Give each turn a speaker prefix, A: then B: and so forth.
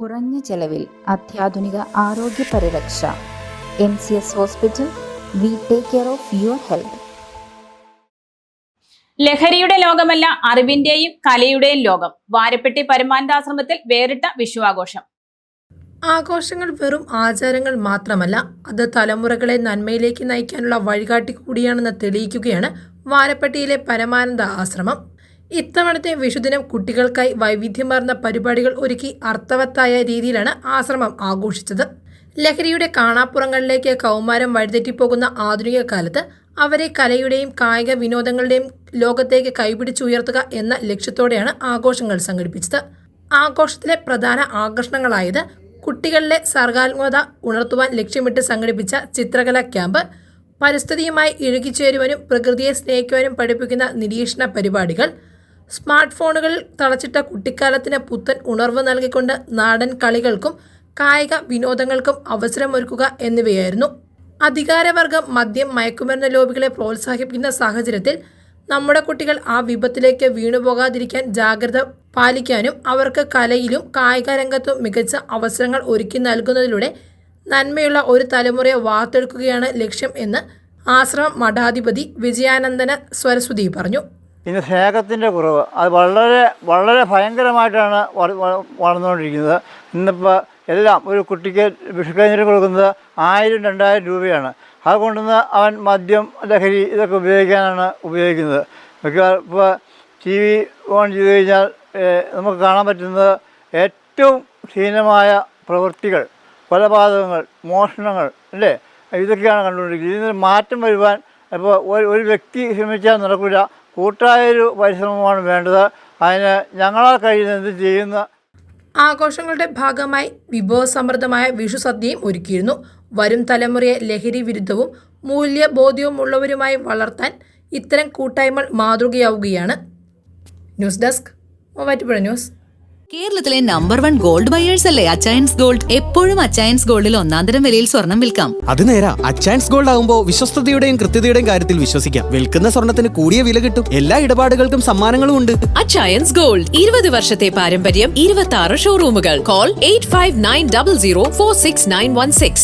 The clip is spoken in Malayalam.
A: കുറഞ്ഞ ചെലവിൽ അത്യാധുനിക ആരോഗ്യ പരിരക്ഷ. MCS hospital. We take care of your health.
B: ലഹരിയുടെ ലോകമല്ല, അറിവിന്റെയും കലയുടെയും ലോകം. വാരപ്പെട്ടി പരമാനന്ദാശ്രമത്തിൽ വേറിട്ട വിഷു ആഘോഷം.
C: ആഘോഷങ്ങൾ വെറും ആചാരങ്ങൾ മാത്രമല്ല, അത് തലമുറകളെ നന്മയിലേക്ക് നയിക്കാനുള്ള വഴികാട്ടി കൂടിയാണെന്ന് തെളിയിക്കുകയാണ് വാരപ്പെട്ടിയിലെ പരമാനന്ദ ആശ്രമം. ഇത്തവണത്തെ വിഷുദിനം കുട്ടികൾക്കായി വൈവിധ്യമാർന്ന പരിപാടികൾ ഒരുക്കി അർത്ഥവത്തായ രീതിയിലാണ് ആശ്രമം ആഘോഷിച്ചത്. ലഹരിയുടെ കാണാപ്പുറങ്ങളിലേക്ക് കൗമാരം വഴിതെറ്റിപ്പോകുന്ന ആധുനിക കാലത്ത് അവരെ കലയുടെയും കായിക വിനോദങ്ങളുടെയും ലോകത്തേക്ക് കൈപിടിച്ചുയർത്തുക എന്ന ലക്ഷ്യത്തോടെയാണ് ആഘോഷങ്ങൾ സംഘടിപ്പിച്ചത്. ആഘോഷത്തിലെ പ്രധാന ആകർഷണങ്ങളായത് കുട്ടികളിലെ സർഗാത്മകത ഉണർത്തുവാൻ ലക്ഷ്യമിട്ട് സംഘടിപ്പിച്ച ചിത്രകലാ ക്യാമ്പ്, പരിസ്ഥിതിയുമായി ഇഴുകിച്ചേരുവാനും പ്രകൃതിയെ സ്നേഹിക്കുവാനും പഠിപ്പിക്കുന്ന നിരീക്ഷണ പരിപാടികൾ, സ്മാർട്ട് ഫോണുകളിൽ തളച്ചിട്ട കുട്ടിക്കാലത്തിന് പുത്തൻ ഉണർവ് നൽകിക്കൊണ്ട് നാടൻ കളികൾക്കും കായിക വിനോദങ്ങൾക്കും അവസരമൊരുക്കുക എന്നിവയായിരുന്നു. അധികാരവർഗം മദ്യം മയക്കുമരുന്ന് ലോബികളെ പ്രോത്സാഹിപ്പിക്കുന്ന സാഹചര്യത്തിൽ നമ്മുടെ കുട്ടികൾ ആ വിപത്തിലേക്ക് വീണുപോകാതിരിക്കാൻ ജാഗ്രത പാലിക്കാനും അവർക്ക് കലയിലും കായിക രംഗത്തും മികച്ച അവസരങ്ങൾ ഒരുക്കി നൽകുന്നതിലൂടെ നന്മയുള്ള ഒരു തലമുറയെ വാർത്തെടുക്കുകയാണ് ലക്ഷ്യം എന്ന് ആശ്രമം മഠാധിപതി വിജയാനന്ദന സരസ്വതി പറഞ്ഞു.
D: ഇന്ന് സ്നേഹത്തിൻ്റെ കുറവ് അത് വളരെ ഭയങ്കരമായിട്ടാണ് വളർന്നുകൊണ്ടിരിക്കുന്നത്. ഇന്നിപ്പോൾ എല്ലാം ഒരു കുട്ടിക്ക് വിഷു കഴിഞ്ഞിട്ട് കൊടുക്കുന്നത് 1000-2000 രൂപയാണ്. അതുകൊണ്ടുവന്ന് അവൻ മദ്യം, ലഹരി ഇതൊക്കെ ഉപയോഗിക്കാനാണ് ഉപയോഗിക്കുന്നത്. ഇപ്പോൾ TV ഓൺ ചെയ്ത് കഴിഞ്ഞാൽ നമുക്ക് കാണാൻ പറ്റുന്നത് ഏറ്റവും ഹീനമായ പ്രവൃത്തികൾ, കൊലപാതകങ്ങൾ, മോഷണങ്ങൾ, അല്ലേ? ഇതൊക്കെയാണ് കണ്ടുകൊണ്ടിരിക്കുന്നത്. ഇതിന് മാറ്റം വരുവാൻ ഇപ്പോൾ ഒരു വ്യക്തി ശ്രമിച്ചാൽ നടക്കില്ല, കൂട്ടായൊരു പരിശ്രമമാണ് വേണ്ടത്. അതിന് ഞങ്ങളാൽ കഴിയുന്നത് ചെയ്യുന്ന.
C: ആഘോഷങ്ങളുടെ ഭാഗമായി വിഭവസമൃദ്ധമായ വിഷു സദ്യയും ഒരുക്കിയിരുന്നു. വരും തലമുറയെ ലഹരി വിരുദ്ധവും മൂല്യബോധ്യവുമുള്ളവരുമായി വളർത്താൻ ഇത്തരം കൂട്ടായ്മകൾ മാതൃകയാവുകയാണ്. News desk, Muvattupuzha news.
E: കേരളത്തിലെ നമ്പർ 1 ഗോൾഡ് ബയേഴ്സ് അല്ലേ അച്ചയൻസ് ഗോൾഡ്. എപ്പോഴും അച്ചയൻസ് ഗോൾഡിൽ ഒന്നാന്തരം വിലയിൽ സ്വർണം വിൽക്കാം.
F: അത് നേരാ. അച്ചയൻസ് ഗോൾഡ് ആകുമ്പോൾ വിശ്വസ്തതയുടെയും കൃത്യതയുടെയും കാര്യത്തിൽ വിശ്വസിക്കാം. വിൽക്കുന്ന സ്വർണത്തിന് കൂടിയ വില കിട്ടും. എല്ലാ ഇടപാടുകൾക്കും സമ്മാനങ്ങളും ഉണ്ട്.
E: അച്ചയൻസ് ഗോൾഡ്, 20 വർഷത്തെ പാരമ്പര്യം, 26 ഷോറൂമുകൾ. കോൾ 8590046916.